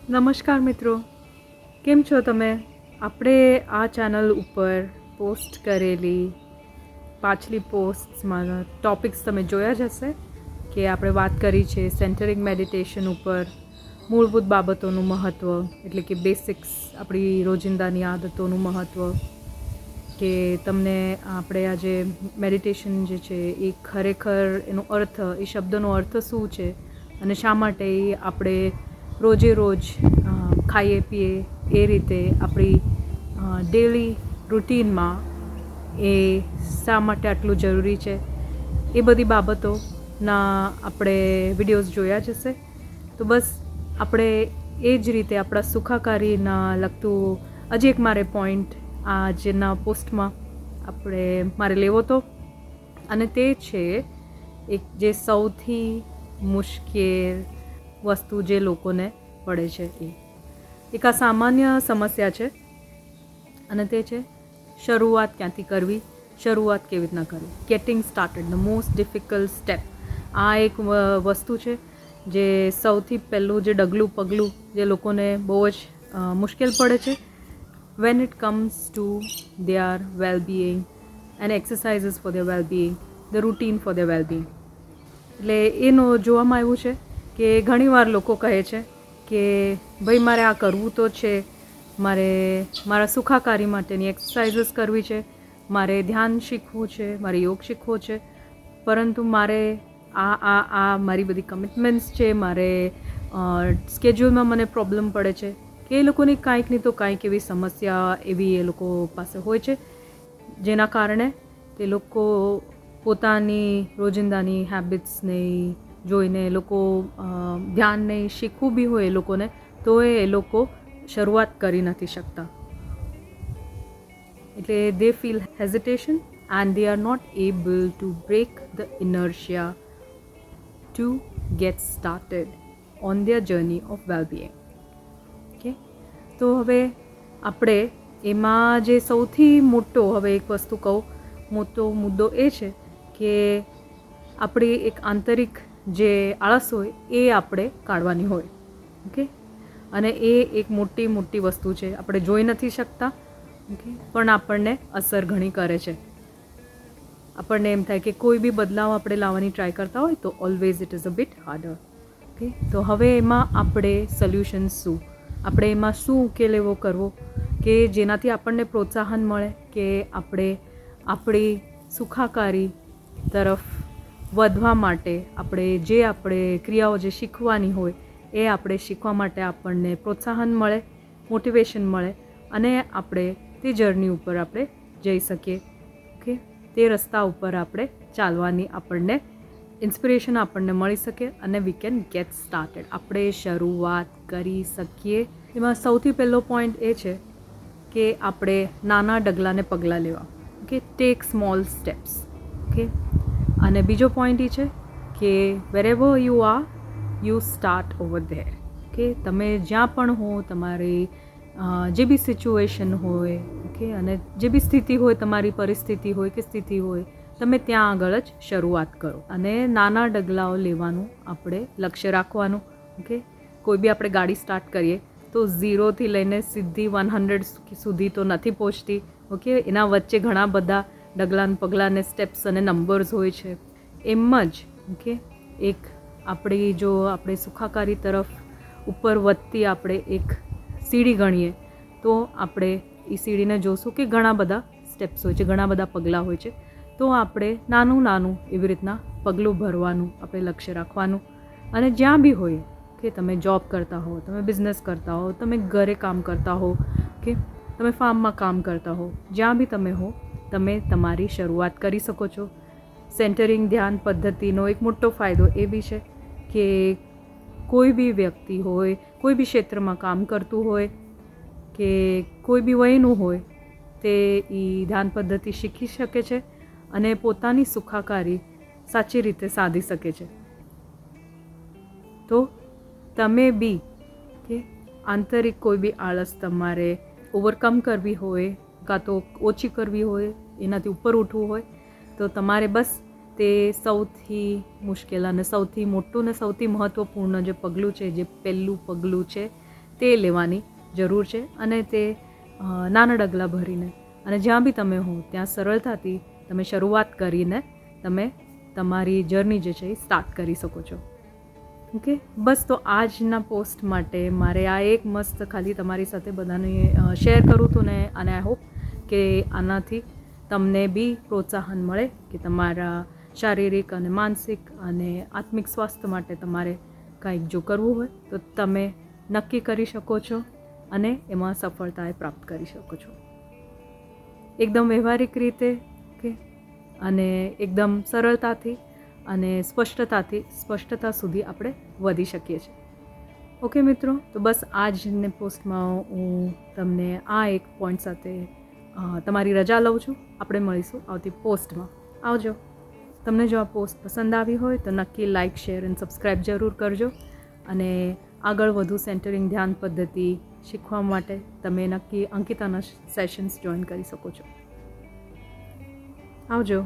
નમસ્કાર મિત્રો, કેમ છો તમે? આપણે આ ચેનલ ઉપર પોસ્ટ કરેલી પાછલી પોસ્ટ્સમાં ટૉપિક્સ તમે જોયા જ હશે કે આપણે વાત કરી છે સેન્ટરિંગ મેડિટેશન ઉપર, મૂળભૂત બાબતોનું મહત્ત્વ, એટલે કે બેસિક્સ, આપણી રોજિંદાની આદતોનું મહત્ત્વ, કે તમને આપણે આજે મેડિટેશન જે છે એ ખરેખર એનો અર્થ, એ શબ્દનો અર્થ શું છે અને શા માટે એ આપણે રોજે રોજ ખાઈએ પીએ એ રીતે આપણી ડેલી રૂટીનમાં એ શા માટે આટલું જરૂરી છે, એ બધી બાબતોના આપણે વિડીયોઝ જોયા જ હશે. તો બસ આપણે એ જ રીતે આપણા સુખાકારીના લગતું હજી એક મારે પોઈન્ટ આજના પોસ્ટમાં મારે લેવો હતો, અને તે છે એક જે સૌથી મુશ્કેલ વસ્તુ જે લોકોને પડે છે, એક આ સામાન્ય સમસ્યા છે, અને તે છે શરૂઆત ક્યાંથી કરવી, શરૂઆત કેવી રીતના કરવી. Getting started, the most difficult step. આ એક વસ્તુ છે જે સૌથી પહેલું જે પગલું જે લોકોને બહુ જ મુશ્કેલ પડે છે. When it comes to their well-being and exercises for their well-being, the routine for their well-being. એટલે એનો જોવામાં આવ્યું છે કે ઘણીવાર લોકો કહે છે કે ભાઈ મારે આ કરવું તો છે, મારે મારા સુખાકારી માટેની એક્સરસાઇઝીસ કરવી છે, મારે ધ્યાન શીખવું છે, મારે યોગ શીખવો છે, પરંતુ મારે આ મારી બધી કમિટમેન્ટ્સ છે, મારે સ્કેડ્યુલમાં મને પ્રોબ્લેમ પડે છે, કે એ લોકોની કાંઈક નહીં તો કાંઈક એવી સમસ્યા એવી એ લોકો પાસે હોય છે, જેના કારણે તે લોકો પોતાની રોજિંદાની હેબિટ્સને જોઈને એ લોકો ધ્યાનને શીખવું બી હોય એ લોકોને, તો એ લોકો શરૂઆત કરી નથી શકતા. એટલે they feel hesitation and they are not able to break the inertia to get started on their journey of wellbeing. Okay, તો હવે આપણે એમાં જે સૌથી મોટો, હવે એક વસ્તુ કહું, મોટો મુદ્દો એ છે કે આપણી એક આંતરિક જે આળસ હોય એ આપણે કાઢવાની હોય. ઓકે, અને એ એક મોટી વસ્તુ છે, આપણે જોઈ નથી શકતા. ઓકે, પણ આપણને અસર ઘણી કરે છે. આપણને એમ થાય કે કોઈ બી બદલાવ આપણે લાવવાની ટ્રાય કરતા હોય તો always it is a bit harder. Okay, તો હવે એમાં આપણે સોલ્યુશન શું, આપણે એમાં શું ઉકેલ એવો કરવો કે જેનાથી આપણને પ્રોત્સાહન મળે કે આપણે આપણી સુખાકારી તરફ વધવા માટે આપણે ક્રિયાઓ જે શીખવાની હોય એ આપણે શીખવા માટે આપણને પ્રોત્સાહન મળે, મોટિવેશન મળે, અને આપણે તે જર્ની ઉપર આપણે જઈ શકીએ. ઓકે, તે રસ્તા ઉપર આપણે ચાલવાની આપણને ઇન્સ્પિરેશન આપણને મળી શકે, અને વી કેન ગેટ સ્ટાર્ટેડ, આપણે શરૂઆત કરી શકીએ. એમાં સૌથી પહેલો પોઈન્ટ એ છે કે આપણે નાના ડગલાને પગલાં લેવા. Okay, take small steps. Okay, અને બીજો પોઈન્ટ એ છે કે wherever you are, you start over there. Okay, તમે જ્યાં પણ હો, તમારી જે બી સિચ્યુએશન હોય, ઓકે, અને જે બી સ્થિતિ હોય, તમારી પરિસ્થિતિ હોય કે સ્થિતિ હોય, તમે ત્યાં આગળ જ શરૂઆત કરો, અને નાના ડગલાઓ લેવાનું આપણે લક્ષ્ય રાખવાનું. ઓકે, કોઈ બી આપણે ગાડી સ્ટાર્ટ કરીએ તો 0થી લઈને સીધી 100 સુધી તો નથી પહોંચતી. ઓકે, એના વચ્ચે ઘણા બધા ડગલાં પગલાં ને સ્ટેપ્સ અને નંબર્સ હોય છે. એમ જ ઓકે, એક આપણે સુખાકારી તરફ ઉપર વધતી આપણે એક સીડી ગણીએ તો આપણે એ સીડીને જોશું કે ઘણા બધા સ્ટેપ્સ હોય છે, ઘણા બધા પગલાં હોય છે. તો આપણે નાનું એવી રીતના પગલું ભરવાનું આપણે લક્ષ્ય રાખવાનું. અને જ્યાં બી હોય, કે તમે જોબ કરતા હો, તમે બિઝનેસ કરતા હો, તમે ઘરે કામ કરતા હો, કે તમે ફાર્મમાં કામ કરતા હો, જ્યાં બી તમે હો, તમે તમારી શરૂઆત કરી શકો છો. સેન્ટરિંગ ધ્યાન પદ્ધતિનો એક મોટો ફાયદો એ બી છે કે કોઈ બી વ્યક્તિ હોય, કોઈ બી ક્ષેત્રમાં કામ કરતું હોય, કે કોઈ બી વયનું હોય, તે એ ધ્યાન પદ્ધતિ શીખી શકે છે અને પોતાની સુખાકારી સાચી રીતે સાધી શકે છે. તો તમે બી કે આંતરિક કોઈ બી આળસ તમારે ઓવરકમ કરવી હોય, કાં તો ઓછી કરવી હોય, એનાથી ઉપર ઉઠવું હોય, તો તમારે બસ તે સૌથી મુશ્કેલ અને સૌથી મોટું ને સૌથી મહત્ત્વપૂર્ણ જે પગલું છે, જે પહેલું પગલું છે, તે લેવાની જરૂર છે. અને તે નાના ડગલાં ભરીને અને જ્યાં બી તમે હો ત્યાં સરળતાથી તમે શરૂઆત કરીને તમે તમારી જર્ની જે છે એ સ્ટાર્ટ કરી શકો છો. ઓકે, બસ તો આજના પોસ્ટ માટે મારે આ એક મસ્ત ખાલી તમારી સાથે બધાને શેર કરું હતું ને, અને આઈ હોપ કે આનાથી તમને બી પ્રોત્સાહન મળે કે તમારા શારીરિક અને માનસિક અને આત્મિક સ્વાસ્થ્ય માટે તમારે કંઈક જો કરવું હોય તો તમે નક્કી કરી શકો છો અને એમાં સફળતાએ પ્રાપ્ત કરી શકો છો. એકદમ વ્યવહારિક રીતે, ઓકે, અને એકદમ સરળતાથી અને સ્પષ્ટતા સુધી આપણે વધી શકીએ છીએ. ઓકે મિત્રો, તો બસ આજને પોસ્ટમાં હું તમને આ એક પોઈન્ટ સાથે તમારી રજા લઉં છું. આપણે મળીશું આવતી પોસ્ટમાં. આવજો. તમને જો આ પોસ્ટ પસંદ આવી હોય તો નક્કી લાઇક, શેર અને સબસ્ક્રાઈબ જરૂર કરજો. અને આગળ વધુ સેન્ટરિંગ ધ્યાન પદ્ધતિ શીખવા માટે તમે નક્કી અંકિતાના સેશન્સ જોઈન કરી શકો છો. આવજો.